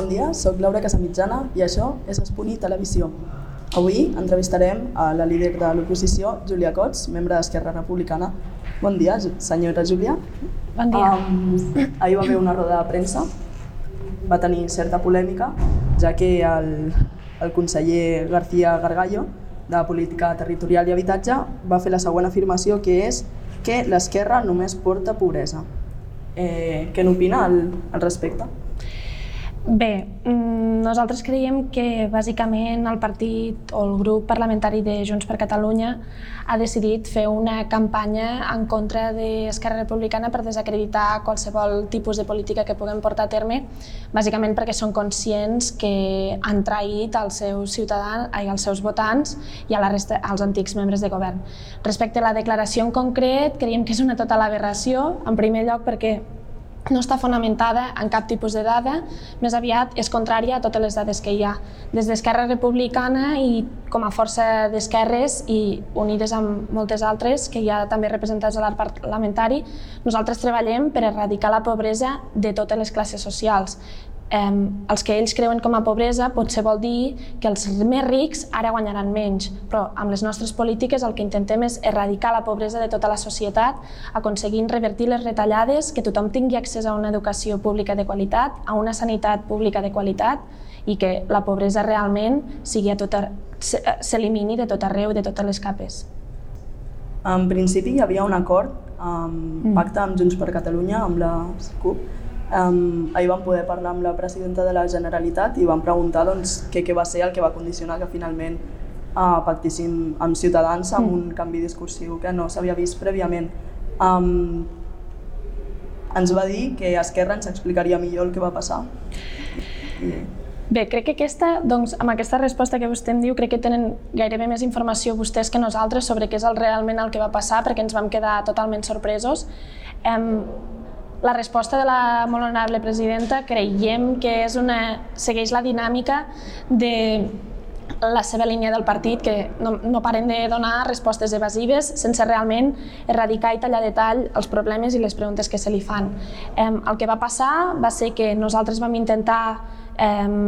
Bon dia, soc Laura Casamitjana i això és Espuny Televisió. Avui entrevistarem a la líder de l'oposició, Júlia Cots, membre d'Esquerra Republicana. Bon dia, senyora Júlia. Bon dia. Ahir va haver una roda de premsa, va tenir certa polèmica, ja que el conseller García Gargallo, de Política Territorial i Habitatge, va fer la següent afirmació, que és que l'esquerra només porta pobresa. Què n'opina al respecte? Bé, nosaltres creiem que bàsicament el partit o el grup parlamentari de Junts per Catalunya ha decidit fer una campanya en contra d'Esquerra Republicana per desacreditar qualsevol tipus de política que puguem portar a terme, bàsicament perquè són conscients que han traït als seus ciutadans, als seus votants i a la resta, als antics membres de govern. Respecte a la declaració en concret, creiem que és una total aberració, en primer lloc perquè no està fonamentada en cap tipus de dada, més aviat és contrària a totes les dades que hi ha. Des d'Esquerra Republicana i com a força d'esquerres i unides amb moltes altres que hi ha també representats a l'art parlamentari, nosaltres treballem per erradicar la pobresa de totes les classes socials. Els que ells creuen com a pobresa potser vol dir que els més rics ara guanyaran menys, però amb les nostres polítiques el que intentem és erradicar la pobresa de tota la societat, aconseguint revertir les retallades, que tothom tingui accés a una educació pública de qualitat, a una sanitat pública de qualitat i que la pobresa realment s'elimini de tot arreu, de totes les capes. En principi hi havia un acord, pacte amb Junts per Catalunya, amb la CUP. Ahir vam poder parlar amb la presidenta de la Generalitat i vam preguntar què va ser el que va condicionar que finalment pactéssim amb Ciutadans amb un canvi discursiu que no s'havia vist prèviament. Ens va dir que Esquerra ens explicaria millor el que va passar. Bé, crec que amb aquesta resposta que vostè em diu, crec que tenen gairebé més informació vostès que nosaltres sobre què és realment el que va passar, perquè ens vam quedar totalment sorpresos. La resposta de la molt honorable presidenta creiem que segueix la dinàmica de la seva línia del partit, que no paren de donar respostes evasives sense realment erradicar i tallar de tall els problemes i les preguntes que se li fan. El que va passar va ser que nosaltres vam intentar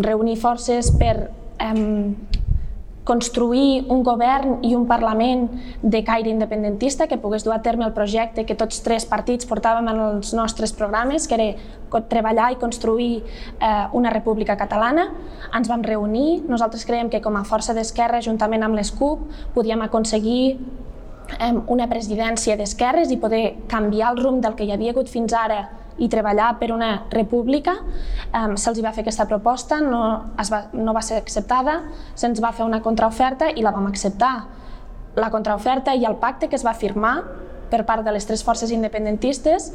reunir forces per construir un govern i un Parlament de caire independentista que pogués dur a terme el projecte que tots tres partits portàvem en els nostres programes, que era treballar i construir una república catalana. Ens vam reunir, nosaltres creiem que com a força d'esquerra, juntament amb les CUP, podíem aconseguir una presidència d'esquerres i poder canviar el rumb del que hi havia hagut fins ara i treballar per una república. Se'ls va fer aquesta proposta, no va ser acceptada, se'ns va fer una contraoferta i la vam acceptar. La contraoferta i el pacte que es va firmar per part de les tres forces independentistes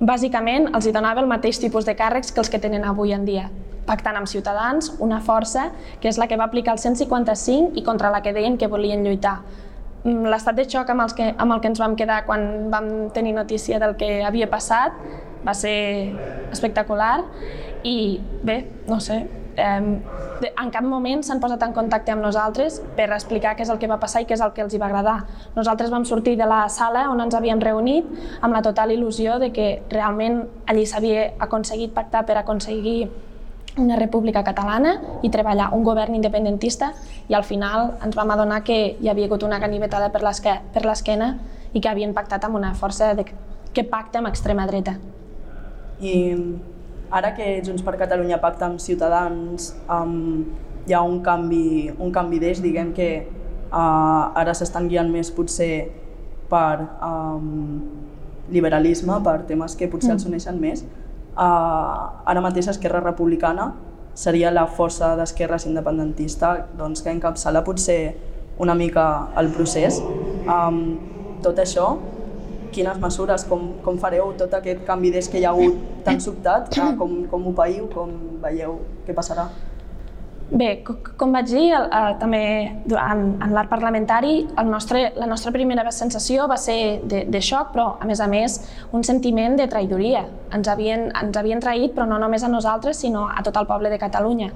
bàsicament els donava el mateix tipus de càrrecs que els que tenen avui en dia, pactant amb Ciutadans, una força que és la que va aplicar el 155 i contra la que deien que volien lluitar. L'estat de xoc amb el que ens vam quedar quan vam tenir notícia del que havia passat va ser espectacular i bé, no sé, en cap moment s'han posat en contacte amb nosaltres per explicar què és el que va passar i què és el que els va agradar. Nosaltres vam sortir de la sala on ens havíem reunit amb la total il·lusió de que realment allí s'havia aconseguit pactar per aconseguir una república catalana i treballar un govern independentista i al final ens vam adonar que hi havia hagut una ganivetada per l'esquena i que havien pactat amb una força que pacta amb extrema dreta. I ara que Junts per Catalunya pacta amb Ciutadans hi ha un canvi d'eix, diguem que ara s'estan guiant més potser per liberalisme, per temes que potser els uneixen més. Ara mateix Esquerra Republicana seria la força d'esquerres independentista que encapçala potser una mica el procés. Tot això, quines mesures, com fareu tot aquest canvi d'eix que hi ha hagut tan sobtat, com ho païu, com veieu què passarà? Bé, com vaig dir, també en l'art parlamentari, la nostra primera sensació va ser de xoc, però a més un sentiment de traïdoria. Ens havien traït, però no només a nosaltres, sinó a tot el poble de Catalunya.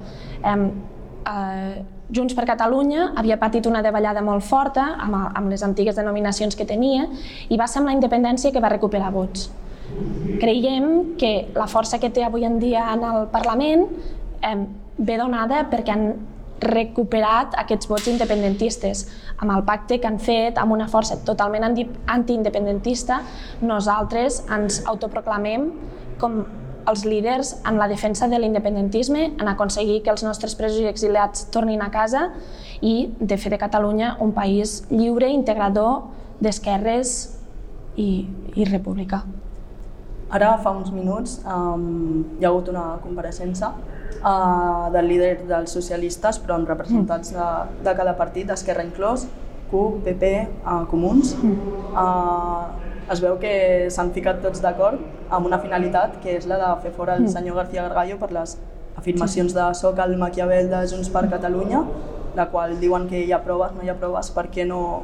Junts per Catalunya havia patit una davallada molt forta amb les antigues denominacions que tenia i va ser amb la independència que va recuperar vots. Creiem que la força que té avui en dia en el Parlament ve donada perquè han recuperat aquests vots independentistes. Amb el pacte que han fet, amb una força totalment antiindependentista, nosaltres ens autoproclamem com els líders en la defensa de l'independentisme, en aconseguir que els nostres presos i exiliats tornin a casa i de fer de Catalunya un país lliure, integrador, d'esquerres i republicà. Ara, fa uns minuts, hi ha hagut una compareixença del líder dels socialistes, però amb representants de cada partit, Esquerra inclòs, CUP, PP, Comuns. Es veu que s'han ficat tots d'acord amb una finalitat, que és la de fer fora el senyor García Margallo per les afirmacions de soc el Maquiavel de Junts per Catalunya, la qual diuen que hi ha proves, no hi ha proves, per què no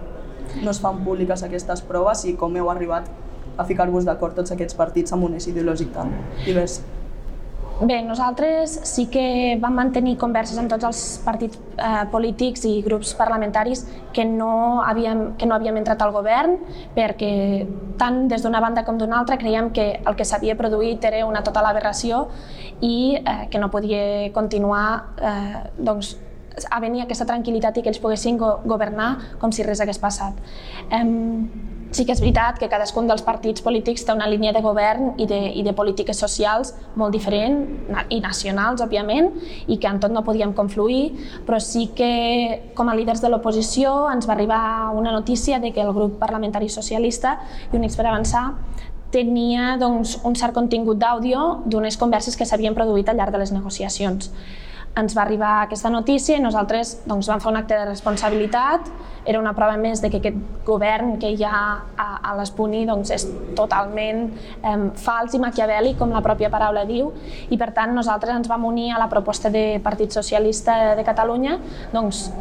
es fan públiques aquestes proves i com heu arribat a ficar-vos d'acord tots aquests partits amb un eix ideològic tan divers? Bé, nosaltres sí que vam mantenir converses amb tots els partits polítics i grups parlamentaris que no havíem entrat al govern, perquè tant des d'una banda com d'una altra creiem que el que s'havia produït era una total aberració i que no podia continuar a venir aquesta tranquil·litat i que ells poguessin governar com si res hagués passat. Sí que és veritat que cadascun dels partits polítics té una línia de govern i de polítiques socials molt diferent, i nacionals, òbviament, i que en tot no podíem confluir, però sí que, com a líders de l'oposició, ens va arribar una notícia de que el grup parlamentari socialista i Units per Avançar tenia un cert contingut d'àudio d'unes converses que s'havien produït al llarg de les negociacions. Ens va arribar aquesta notícia i nosaltres vam fer un acte de responsabilitat. Era una prova més que aquest govern que hi ha a l'Espuni és totalment fals i maquiavèlic, com la pròpia paraula diu, i per tant nosaltres ens vam unir a la proposta de Partit Socialista de Catalunya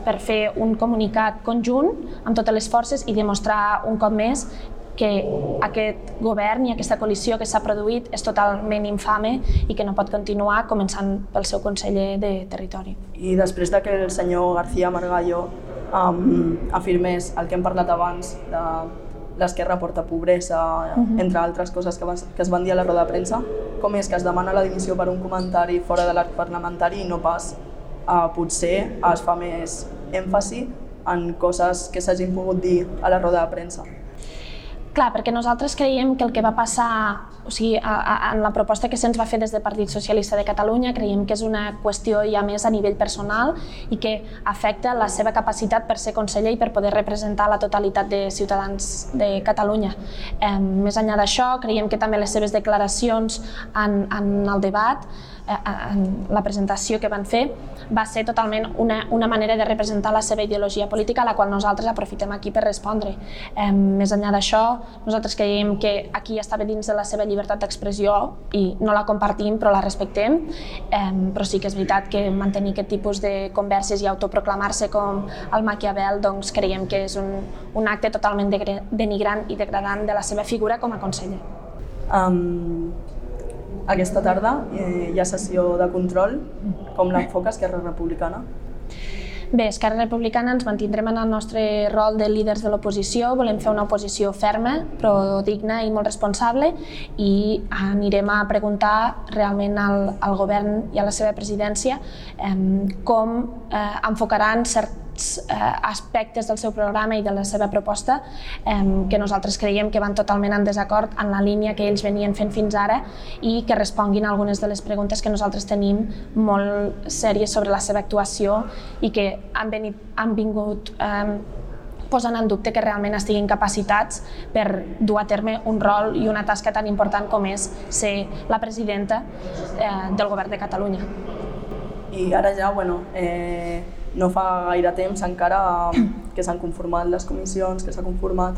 per fer un comunicat conjunt amb totes les forces i demostrar un cop més que aquest govern i aquesta coalició que s'ha produït és totalment infame i que no pot continuar, començant pel seu conseller de Territori. I després de que el senyor García Margallo afirmés el que hem parlat abans de l'esquerra porta pobresa, entre altres coses que es van dir a la roda de premsa, com és que es demana la dimissió per un comentari fora de l'arc parlamentari i no pas potser es fa més èmfasi en coses que s'hagin pogut dir a la roda de premsa? Clar, perquè nosaltres creiem que el que va passar, en la proposta que se'ns va fer des del Partit Socialista de Catalunya, creiem que és una qüestió ja més a nivell personal i que afecta la seva capacitat per ser conseller i per poder representar la totalitat de ciutadans de Catalunya. Més enllà d'això, creiem que també les seves declaracions en el debat, en la presentació que van fer, va ser totalment una manera de representar la seva ideologia política, a la qual nosaltres aprofitem aquí per respondre. Més enllà d'això, nosaltres creiem que aquí estava dins de la seva llibertat d'expressió i no la compartim, però la respectem, però sí que és veritat que mantenir aquest tipus de converses i autoproclamar-se com el Maquiavel, creiem que és un acte totalment denigrant i degradant de la seva figura com a conseller. Aquesta tarda hi ha sessió de control. Com l'enfoca Esquerra Republicana? Bé, Esquerra Republicana ens mantindrem en el nostre rol de líders de l'oposició. Volem fer una oposició ferma, però digna i molt responsable, i anirem a preguntar realment al govern i a la seva presidència com enfocaran certs aspectes del seu programa i de la seva proposta que nosaltres creiem que van totalment en desacord en la línia que ells venien fent fins ara i que responguin a algunes de les preguntes que nosaltres tenim molt sèries sobre la seva actuació i que han vingut posant en dubte que realment estiguin capacitats per dur a terme un rol i una tasca tan important com és ser la presidenta del govern de Catalunya. I ara ja, no fa gaire temps encara que s'han conformat les comissions, que s'ha conformat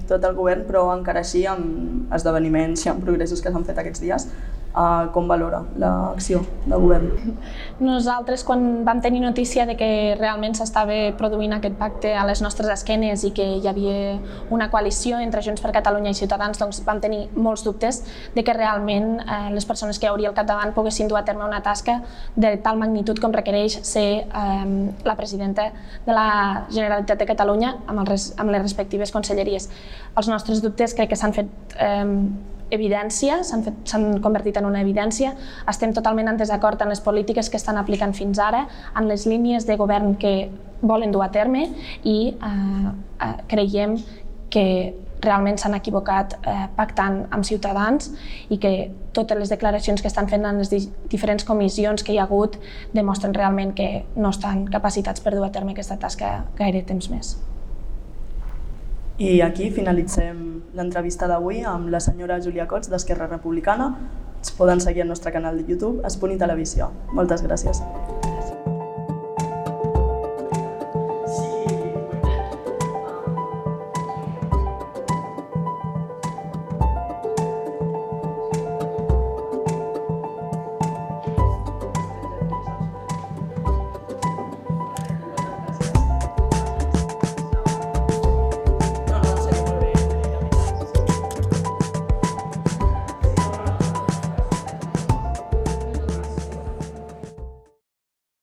tot el govern, però encara així amb esdeveniments i amb progressos que s'han fet aquests dies, com valora l'acció del govern? Nosaltres, quan vam tenir notícia de que realment s'estava produint aquest pacte a les nostres esquenes i que hi havia una coalició entre Junts per Catalunya i Ciutadans, vam tenir molts dubtes de que realment les persones que hi hauria al capdavant poguessin dur a terme una tasca de tal magnitud com requereix ser la presidenta de la Generalitat de Catalunya amb les respectives conselleries. Els nostres dubtes crec que s'han fet evidència, s'han convertit en una evidència. Estem totalment en desacord amb les polítiques que estan aplicant fins ara, en les línies de govern que volen dur a terme i creiem que realment s'han equivocat pactant amb Ciutadans i que totes les declaracions que estan fent en les diferents comissions que hi ha hagut demostren realment que no estan capacitats per dur a terme aquesta tasca gaire temps més. I aquí finalitzem l'entrevista d'avui amb la senyora Júlia Cots d'Esquerra Republicana. Ens poden seguir al nostre canal de YouTube, Espuny Televisió. Moltes gràcies.